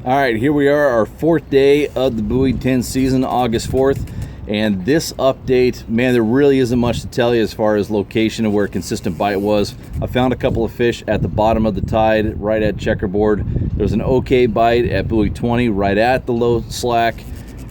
All right, here we are, our fourth day of the Buoy 10 season, August 4th. And this update, man, there really isn't much to tell you as far as location and where consistent bite was. I found a couple of fish at the bottom of the tide, right at checkerboard. There's an okay bite at Buoy 20, right at the low slack.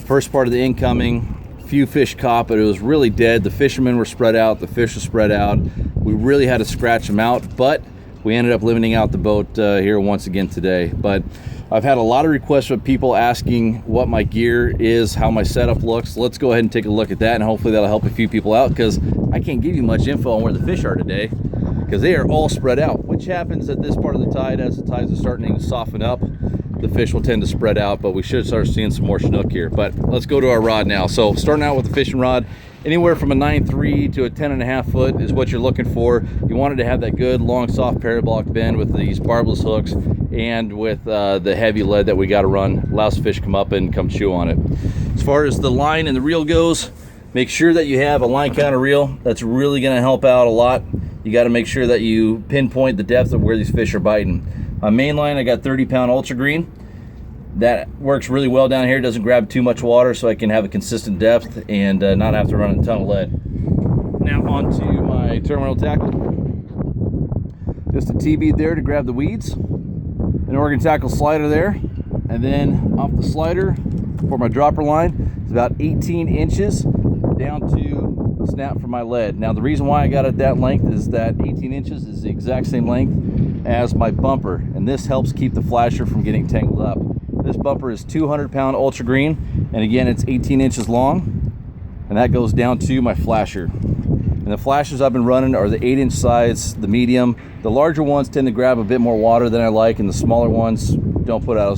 First part of the incoming, few fish caught, but it was really dead. The fishermen were spread out, the fish were spread out. We really had to scratch them out, but we ended up limiting out the boat here once again today. But I've had a lot of requests from people asking what my gear is, how my setup looks. Let's go ahead and take a look at that, and hopefully that'll help a few people out, because I can't give you much info on where the fish are today because they are all spread out, which happens at this part of the tide. As the tides are starting to soften up, the fish will tend to spread out, but we should start seeing some more Chinook here. But let's go to our rod now. So starting out with the fishing rod, anywhere from a 9.3 to a 10.5 foot is what you're looking for. You wanted to have that good long soft parabolic bend with these barbless hooks and with the heavy lead that we got to run. Allows the fish to come up and come chew on it. As far as the line and the reel goes, make sure that you have a line counter reel. That's really going to help out a lot. You got to make sure that you pinpoint the depth of where these fish are biting. On main line, I got 30-pound ultra green. That works really well down here. It doesn't grab too much water, so I can have a consistent depth and not have to run a ton of lead. Now onto my terminal tackle. Just a T-bead there to grab the weeds. An Oregon tackle slider there. And then off the slider for my dropper line, it's about 18 inches down to the snap for my lead. Now the reason why I got it that length is that 18 inches is the exact same length as my bumper, and this helps keep the flasher from getting tangled up. This bumper is 200-pound ultra green, and again it's 18 inches long, and that goes down to my flasher. And the flashers I've been running are the 8-inch size, the medium. The larger ones tend to grab a bit more water than I like, and the smaller ones don't put out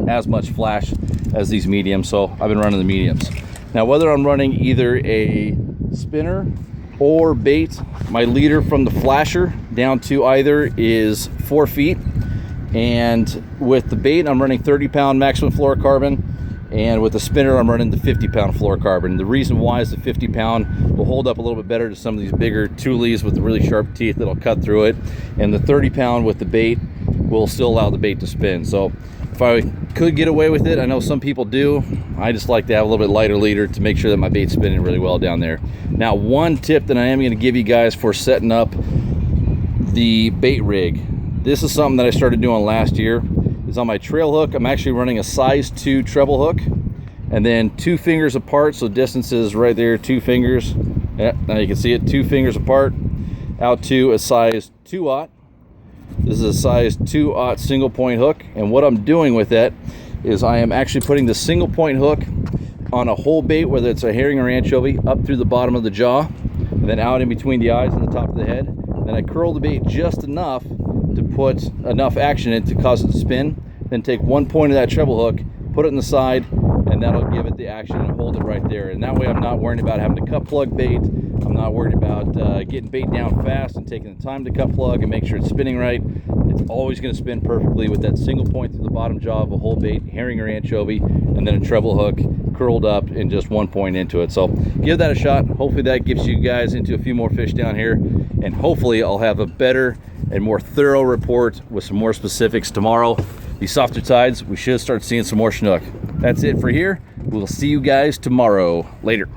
as much flash as these mediums, so I've been running the mediums. Now whether I'm running either a spinner or bait, my leader from the flasher down to either is 4 feet, and with the bait I'm running 30-pound maximum fluorocarbon, and with the spinner I'm running the 50-pound fluorocarbon. The reason why is the 50-pound will hold up a little bit better to some of these bigger tulies with the really sharp teeth that'll cut through it, and the 30-pound with the bait will still allow the bait to spin. So if I could get away with it, I know some people do, I just like to have a little bit lighter leader to make sure that my bait's spinning really well down there. Now one tip that I am going to give you guys for setting up the bait rig, this is something that I started doing last year, is on my trail hook I'm actually running a size 2 treble hook, and then 2 fingers apart, so distance is right there, 2 fingers. Yeah, now you can see it, 2 fingers apart, out to a size 2/0. This is a size 2/0 single point hook, and what I'm doing with that is I am actually putting the single point hook on a whole bait, whether it's a herring or anchovy, up through the bottom of the jaw, and then out in between the eyes and the top of the head. And then I curl the bait just enough to put enough action in it to cause it to spin. Then take one point of that treble hook, put it in the side, and that'll give it the action and hold it right there. And that way I'm not worrying about having to cut plug bait. I'm not worried about getting bait down fast and taking the time to cut plug and make sure it's spinning right. It's always going to spin perfectly with that single point through the bottom jaw of a whole bait, herring or anchovy, and then a treble hook curled up and just one point into it. So give that a shot. Hopefully that gets you guys into a few more fish down here, and hopefully I'll have a better and more thorough report with some more specifics tomorrow. These softer tides, we should start seeing some more Chinook. That's it for here. We'll see you guys tomorrow. Later.